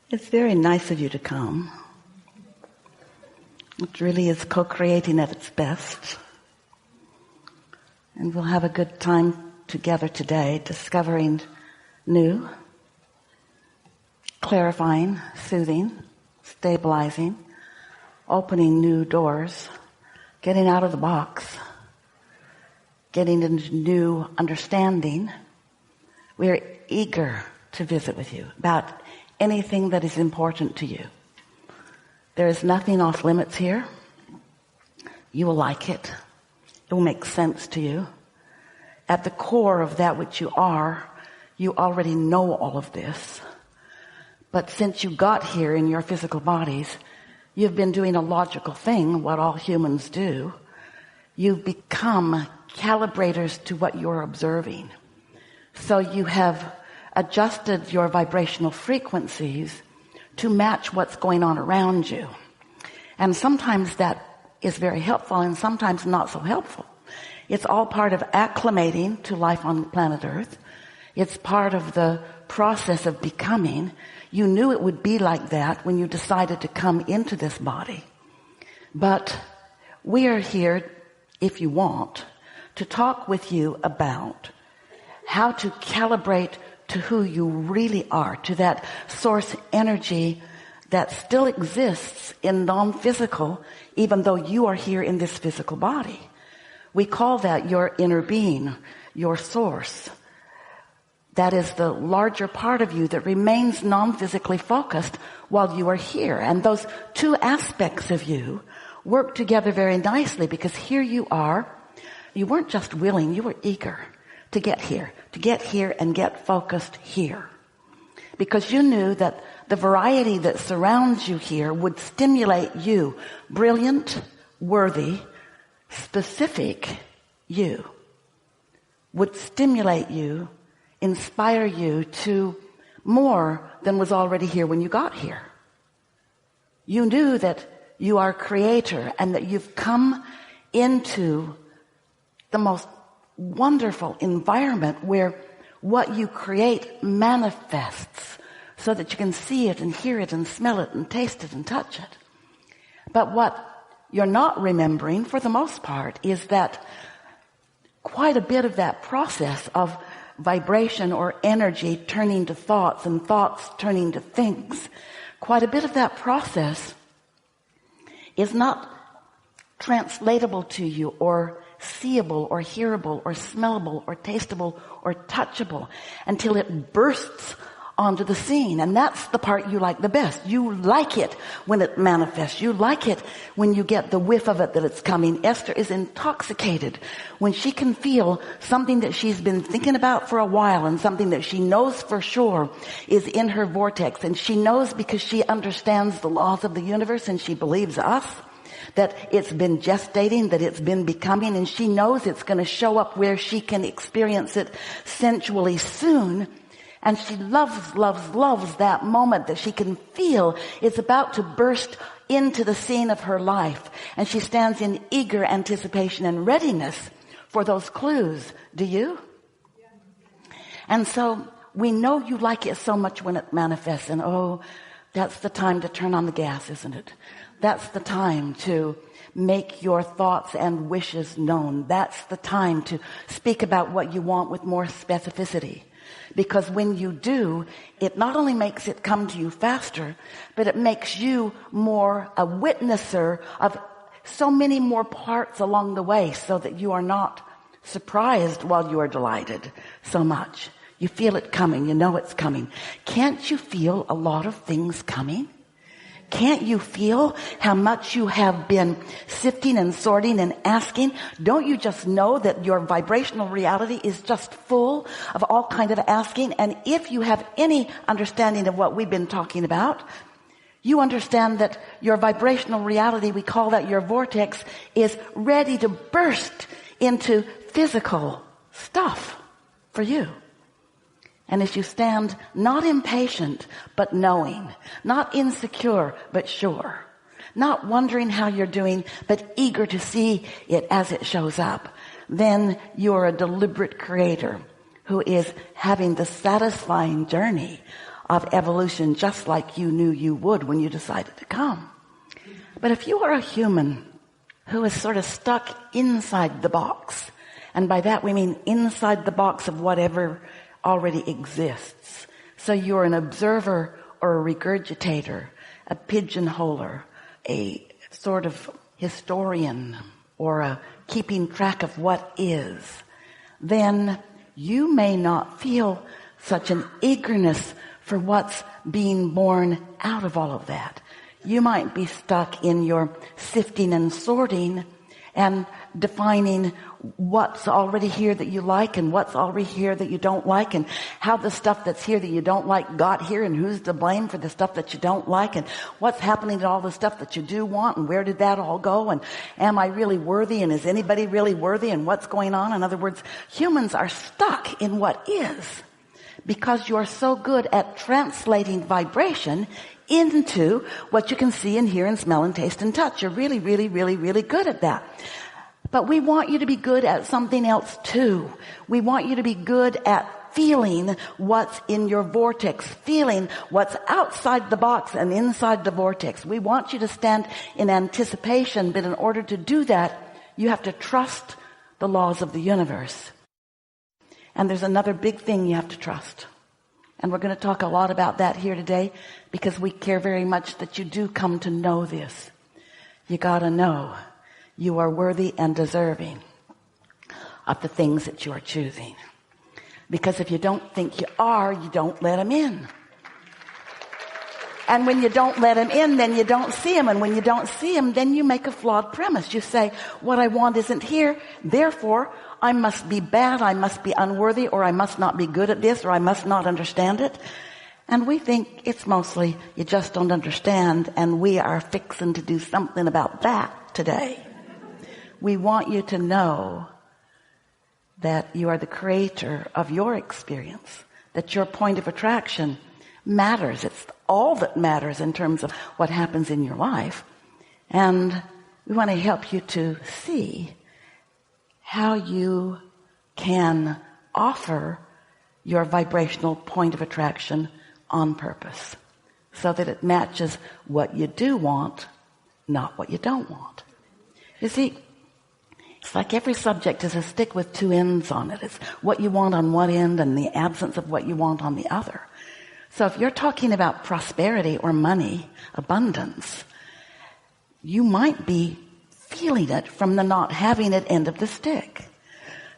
It's very nice of you to come. It really is co-creating at its best. And we'll have a good time together today, discovering new, clarifying, soothing, stabilizing, opening new doors, getting out of the box, getting into new understanding. We're eager to visit with you about anything that is important to you. There is nothing off limits here. You will like it. It will make sense to you. At the core of that which you are, you already know all of this. But since you got here in your physical bodies, you've been doing a logical thing, what all humans do. You've become calibrators to what you're observing. So you have adjusted your vibrational frequencies to match what's going on around you. And sometimes that is very helpful and sometimes not so helpful. It's all part of acclimating to life on planet Earth. It's part of the process of becoming. You knew it would be like that when you decided to come into this body. But we are here, if you want, to talk with you about how to calibrate to who you really are, to that source energy that still exists in non-physical, even though you are here in this physical body. We call that your inner being, your source. That is the larger part of you that remains non-physically focused while you are here. And those two aspects of you work together very nicely, because here you are. You weren't just willing, you were eager to get here and get focused here. Because you knew that the variety that surrounds you here would stimulate you, brilliant, worthy, specific you, would stimulate you, inspire you to more than was already here when you got here. You knew that you are creator and that you've come into the most wonderful environment where what you create manifests so that you can see it and hear it and smell it and taste it and touch it. But what you're not remembering, for the most part, is that quite a bit of that process of vibration or energy turning to thoughts and thoughts turning to things, quite a bit of that process is not translatable to you or seeable or hearable or smellable or tasteable or touchable until it bursts onto the scene. And that's the part you like the best. You like it when it manifests. You like it when you get the whiff of it that it's coming. Esther is intoxicated when she can feel something that she's been thinking about for a while and something that she knows for sure is in her vortex. And she knows because she understands the laws of the universe and she believes us, that it's been gestating, that it's been becoming, and she knows it's going to show up where she can experience it sensually soon. And she loves that moment that she can feel it's about to burst into the scene of her life. And she stands in eager anticipation and readiness for those clues. Do you? Yeah. And so we know you like it so much when it manifests. And oh, that's the time to turn on the gas, isn't it? That's the time to make your thoughts and wishes known. That's the time to speak about what you want with more specificity. Because when you do, it not only makes it come to you faster, but it makes you more a witnesser of so many more parts along the way, so that you are not surprised while you are delighted so much. You feel it coming. You know it's coming. Can't you feel a lot of things coming? Can't you feel how much you have been sifting and sorting and asking? Don't you just know that your vibrational reality is just full of all kind of asking? And if you have any understanding of what we've been talking about, you understand that your vibrational reality, we call that your vortex, is ready to burst into physical stuff for you. And as you stand, not impatient, but knowing, not insecure, but sure, not wondering how you're doing, but eager to see it as it shows up, then you're a deliberate creator who is having the satisfying journey of evolution, just like you knew you would when you decided to come. But if you are a human who is sort of stuck inside the box, and by that we mean inside the box of whatever already exists. So you're an observer or a regurgitator, a pigeonholer, a sort of historian, or a keeping track of what is, then you may not feel such an eagerness for what's being born out of all of that. You might be stuck in your sifting and sorting and defining what's already here that you like and what's already here that you don't like, and how the stuff that's here that you don't like got here, and who's to blame for the stuff that you don't like, and what's happening to all the stuff that you do want, and where did that all go, and am I really worthy, and is anybody really worthy, and what's going on? In other words, humans are stuck in what is because you're so good at translating vibration into what you can see and hear and smell and taste and touch. You're really, really, really, really good at that. But we want you to be good at something else too. We want you to be good at feeling what's in your vortex, feeling what's outside the box and inside the vortex. We want you to stand in anticipation, but in order to do that, you have to trust the laws of the universe. And there's another big thing you have to trust. And we're going to talk a lot about that here today because we care very much that you do come to know this. You got to know you are worthy and deserving of the things that you are choosing. Because if you don't think you are, you don't let them in. And when you don't let them in, then you don't see them. And when you don't see them, then you make a flawed premise. You say, what I want isn't here, therefore I must be bad, I must be unworthy, or I must not be good at this, or I must not understand it. And we think it's mostly you just don't understand, and we are fixing to do something about that today. We want you to know that you are the creator of your experience, that your point of attraction matters. It's all that matters in terms of what happens in your life. And we want to help you to see how you can offer your vibrational point of attraction on purpose so that it matches what you do want, not what you don't want. You see, it's like every subject is a stick with two ends on it. It's what you want on one end and the absence of what you want on the other. So if you're talking about prosperity or money, abundance, you might be feeling it from the not having it end of the stick.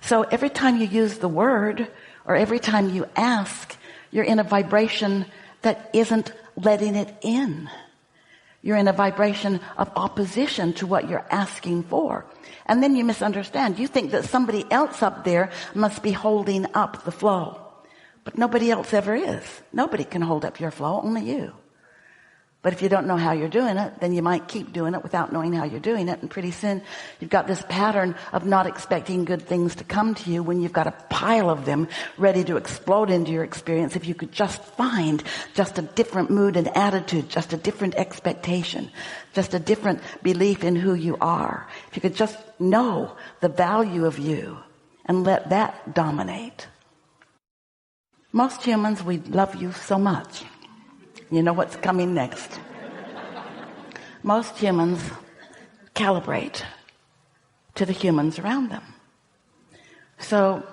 So every time you use the word or every time you ask, you're in a vibration that isn't letting it in. You're in a vibration of opposition to what you're asking for. And then you misunderstand. You think that somebody else up there must be holding up the flow. But nobody else ever is. Nobody can hold up your flow, only you. But if you don't know how you're doing it, then you might keep doing it without knowing how you're doing it. And pretty soon you've got this pattern of not expecting good things to come to you when you've got a pile of them ready to explode into your experience. If you could just find just a different mood and attitude, just a different expectation, just a different belief in who you are. If you could just know the value of you and let that dominate. Most humans, we love you so much. You know what's coming next. Most humans calibrate to the humans around them. So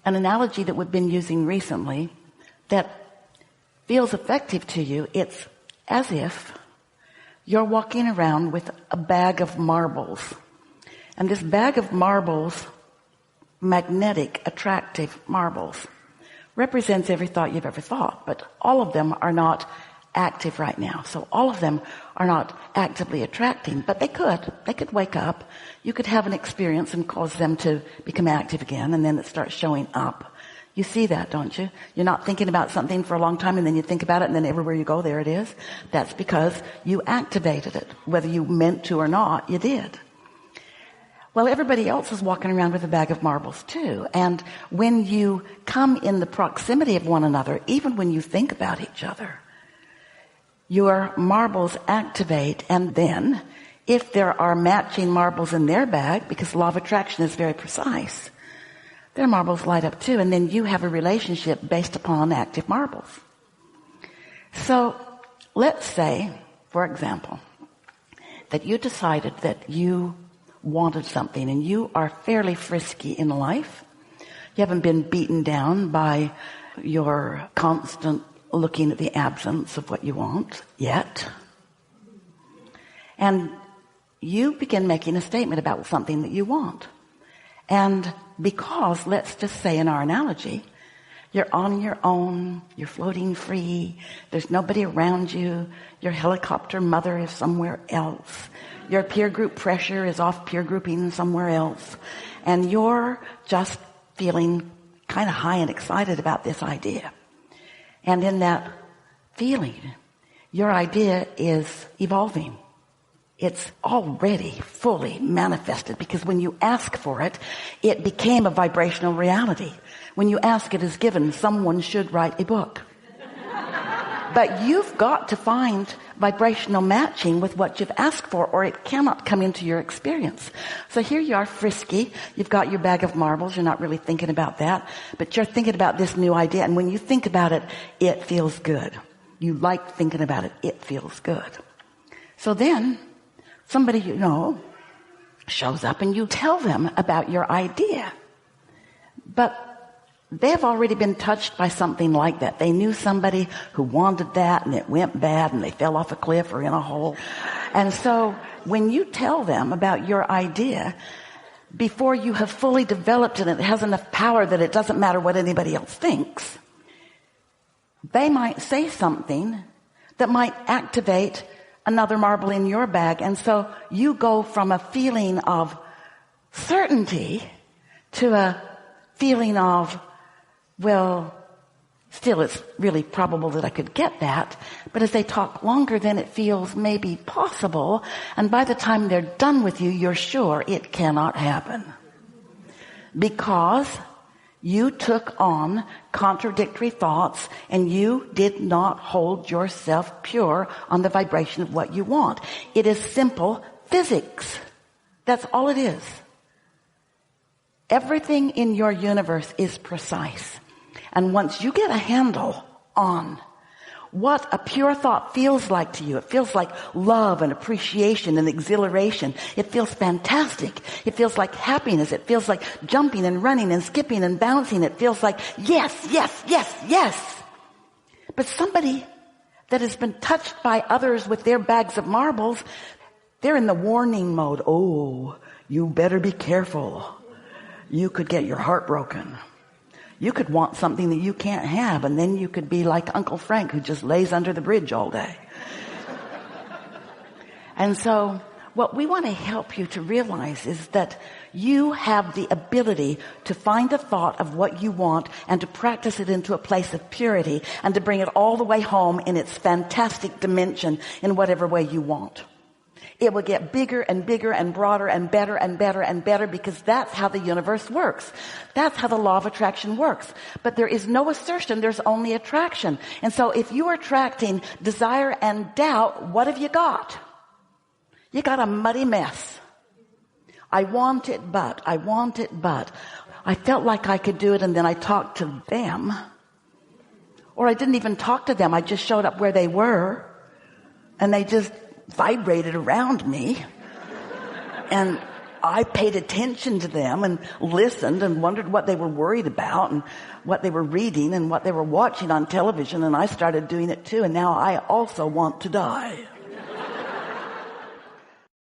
an analogy that we've been using recently that feels effective to you, it's as if you're walking around with a bag of marbles. And this bag of marbles, magnetic, attractive marbles, represents every thought you've ever thought, but all of them are not active right now. So all of them are not actively attracting, but they could wake up. You could have an experience and cause them to become active again, and then it starts showing up. You see that, don't you? You're not thinking about something for a long time, and then you think about it, and then everywhere you go, there it is. That's because you activated it. Whether you meant to or not, you did. Well, everybody else is walking around with a bag of marbles too. And when you come in the proximity of one another, even when you think about each other, your marbles activate. And then if there are matching marbles in their bag, because law of attraction is very precise, their marbles light up too. And then you have a relationship based upon active marbles. So let's say, for example, that you decided that you wanted something and you are fairly frisky in life. You haven't been beaten down by your constant looking at the absence of what you want yet. And you begin making a statement about something that you want. And because, let's just say in our analogy, you're on your own, you're floating free, there's nobody around you, your helicopter mother is somewhere else, your peer group pressure is off peer grouping somewhere else, and you're just feeling kind of high and excited about this idea. And in that feeling, your idea is evolving. It's already fully manifested, because when you ask for it, it became a vibrational reality. When you ask, it is given. Someone should write a book. But you've got to find vibrational matching with what you've asked for, or it cannot come into your experience. So here you are, frisky. You've got your bag of marbles. You're not really thinking about that, but you're thinking about this new idea. And when you think about it, it feels good. You like thinking about it. It feels good. So then somebody you know shows up and you tell them about your idea. But they've already been touched by something like that. They knew somebody who wanted that and it went bad and they fell off a cliff or in a hole. And so when you tell them about your idea, before you have fully developed it and it has enough power that it doesn't matter what anybody else thinks, they might say something that might activate another marble in your bag. And so you go from a feeling of certainty to a feeling of, well, still it's really probable that I could get that. But as they talk longer, then it feels maybe possible. And by the time they're done with you, you're sure it cannot happen. Because you took on contradictory thoughts and you did not hold yourself pure on the vibration of what you want. It is simple physics. That's all it is. Everything in your universe is precise. And once you get a handle on what a pure thought feels like to you, it feels like love and appreciation and exhilaration. It feels fantastic. It feels like happiness. It feels like jumping and running and skipping and bouncing. It feels like yes, yes, yes, yes. But somebody that has been touched by others with their bags of marbles, they're in the warning mode. Oh, you better be careful. You could get your heart broken. You could want something that you can't have, and then you could be like Uncle Frank, who just lays under the bridge all day. And so what we want to help you to realize is that you have the ability to find a thought of what you want and to practice it into a place of purity and to bring it all the way home in its fantastic dimension in whatever way you want. It will get bigger and bigger and broader and better and better and better, because that's how the universe works. That's how the law of attraction works. But there is no assertion, there's only attraction. And so if you are attracting desire and doubt, what have you got? You got a muddy mess. I want it, but I felt like I could do it, and then I talked to them. Or I didn't even talk to them. I just showed up where they were, and they just vibrated around me, and I paid attention to them and listened and wondered what they were worried about and what they were reading and what they were watching on television, and I started doing it too, and now I also want to die.